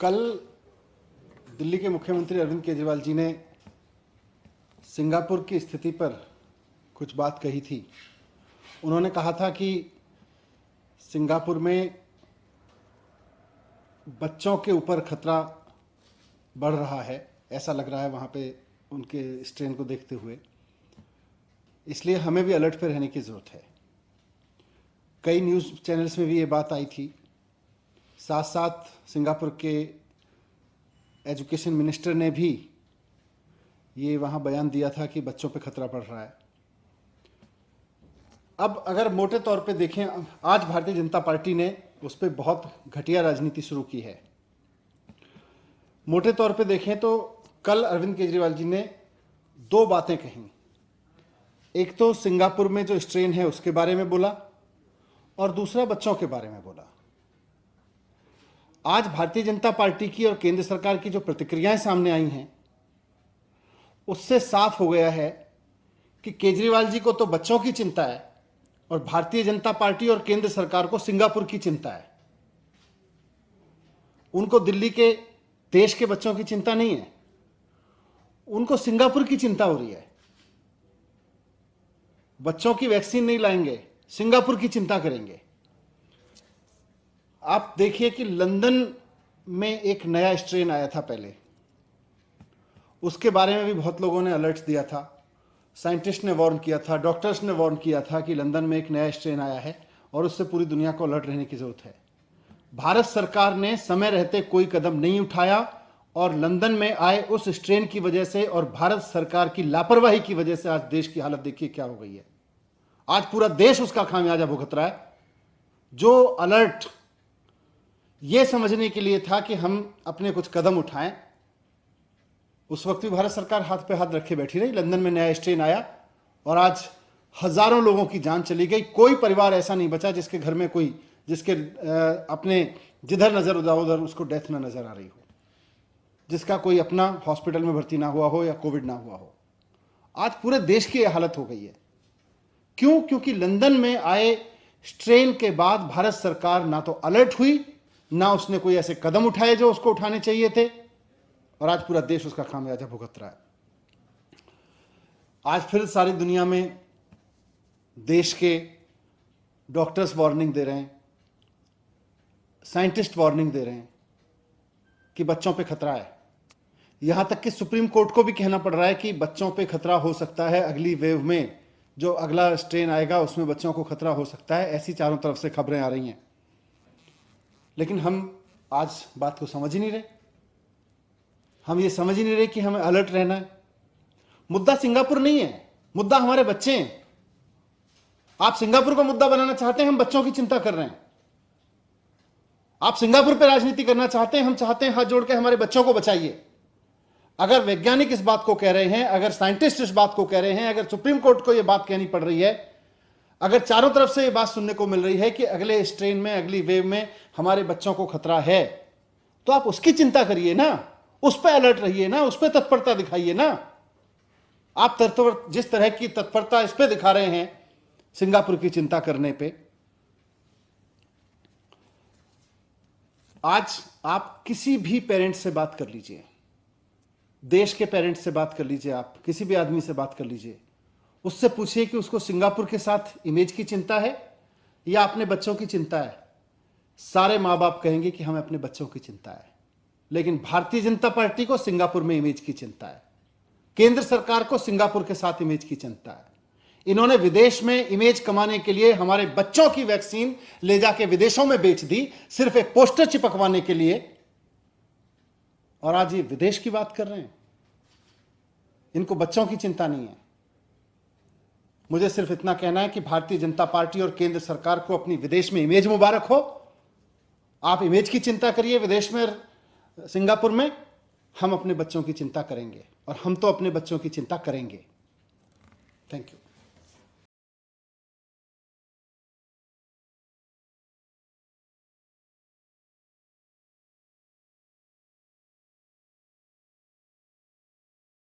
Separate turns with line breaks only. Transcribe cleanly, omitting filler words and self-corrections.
कल दिल्ली के मुख्यमंत्री अरविंद केजरीवाल जी ने सिंगापुर की स्थिति पर कुछ बात कही थी। उन्होंने कहा था कि सिंगापुर में बच्चों के ऊपर खतरा बढ़ रहा है, ऐसा लग रहा है वहाँ पे उनके स्ट्रेन को देखते हुए, इसलिए हमें भी अलर्ट पे रहने की ज़रूरत है। कई न्यूज़ चैनल्स में भी ये बात आई थी। साथ साथ सिंगापुर के एजुकेशन मिनिस्टर ने भी ये वहाँ बयान दिया था कि बच्चों पे खतरा बढ़ रहा है। अब अगर मोटे तौर पे देखें, आज भारतीय जनता पार्टी ने उस पर बहुत घटिया राजनीति शुरू की है। मोटे तौर पे देखें तो कल अरविंद केजरीवाल जी ने दो बातें कहीं। एक तो सिंगापुर में जो स्ट्रेन है उसके बारे में बोला और दूसरा बच्चों के बारे में बोला। आज भारतीय जनता पार्टी की और केंद्र सरकार की जो प्रतिक्रियाएं सामने आई हैं उससे साफ हो गया है कि केजरीवाल जी को तो बच्चों की चिंता है और भारतीय जनता पार्टी और केंद्र सरकार को सिंगापुर की चिंता है। उनको दिल्ली के देश के बच्चों की चिंता नहीं है, उनको सिंगापुर की चिंता हो रही है। बच्चों की वैक्सीन नहीं लाएंगे, सिंगापुर की चिंता करेंगे। आप देखिए कि लंदन में एक नया स्ट्रेन आया था पहले, उसके बारे में भी बहुत लोगों ने अलर्ट दिया था। साइंटिस्ट ने वार्न किया था, डॉक्टर्स ने वार्न किया था कि लंदन में एक नया स्ट्रेन आया है और उससे पूरी दुनिया को अलर्ट रहने की जरूरत है। भारत सरकार ने समय रहते कोई कदम नहीं उठाया और लंदन में आए उस स्ट्रेन की वजह से और भारत सरकार की लापरवाही की वजह से आज देश की हालत देखिए क्या हो गई है। आज पूरा देश उसका खामियाजा भुगत रहा है। जो अलर्ट ये समझने के लिए था कि हम अपने कुछ कदम उठाएं, उस वक्त भी भारत सरकार हाथ पे हाथ रखे बैठी रही। लंदन में नया स्ट्रेन आया और आज हजारों लोगों की जान चली गई। कोई परिवार ऐसा नहीं बचा जिसके घर में कोई जिसके अपने जिधर नजर उधर उसको डेथ ना नजर आ रही हो, जिसका कोई अपना हॉस्पिटल में भर्ती ना हुआ हो या कोविड ना हुआ हो। आज पूरे देश की यह हालत हो गई है। क्यों? क्योंकि लंदन में आए स्ट्रेन के बाद भारत सरकार ना तो अलर्ट हुई, ना उसने कोई ऐसे कदम उठाए जो उसको उठाने चाहिए थे और आज पूरा देश उसका खामियाजा भुगत रहा है। आज फिर सारी दुनिया में देश के डॉक्टर्स वार्निंग दे रहे हैं, साइंटिस्ट वार्निंग दे रहे हैं कि बच्चों पे खतरा है। यहां तक कि सुप्रीम कोर्ट को भी कहना पड़ रहा है कि बच्चों पे खतरा हो सकता है, अगली वेव में जो अगला स्ट्रेन आएगा उसमें बच्चों को खतरा हो सकता है। ऐसी चारों तरफ से खबरें आ रही हैं, लेकिन हम आज बात को समझ ही नहीं रहे। हम ये समझ ही नहीं रहे कि हमें अलर्ट रहना है। मुद्दा सिंगापुर नहीं है, मुद्दा हमारे बच्चे हैं। आप सिंगापुर को मुद्दा बनाना चाहते हैं, हम बच्चों की चिंता कर रहे हैं। आप सिंगापुर पे राजनीति करना चाहते हैं, हम चाहते हैं हाथ जोड़ के हमारे बच्चों को बचाइए। अगर वैज्ञानिक इस बात को कह रहे हैं, अगर साइंटिस्ट इस बात को कह रहे हैं, अगर सुप्रीम कोर्ट को यह बात कहनी पड़ रही है, अगर चारों तरफ से यह बात सुनने को मिल रही है कि अगले स्ट्रेन में, अगली वेव में हमारे बच्चों को खतरा है, तो आप उसकी चिंता करिए ना, उस पर अलर्ट रहिए ना, उस पर तत्परता दिखाइए ना। आप जिस तरह की तत्परता इस पर दिखा रहे हैं सिंगापुर की चिंता करने पे, आज आप किसी भी पेरेंट्स से बात कर लीजिए, देश के पेरेंट्स से बात कर लीजिए, आप किसी भी आदमी से बात कर लीजिए, उससे पूछिए कि उसको सिंगापुर के साथ इमेज की चिंता है या अपने बच्चों की चिंता है। सारे माँ बाप कहेंगे कि हमें अपने बच्चों की चिंता है। लेकिन भारतीय जनता पार्टी को सिंगापुर में इमेज की चिंता है, केंद्र सरकार को सिंगापुर के साथ इमेज की चिंता है। इन्होंने विदेश में इमेज कमाने के लिए हमारे बच्चों की वैक्सीन ले जाके विदेशों में बेच दी, सिर्फ एक पोस्टर चिपकवाने के लिए, और आज ये विदेश की बात कर रहे हैं। इनको बच्चों की चिंता नहीं है। मुझे सिर्फ इतना कहना है कि भारतीय जनता पार्टी और केंद्र सरकार को अपनी विदेश में इमेज मुबारक हो। आप इमेज की चिंता करिए विदेश में, सिंगापुर में। हम अपने बच्चों की चिंता करेंगे और हम तो अपने बच्चों की चिंता करेंगे। Thank you.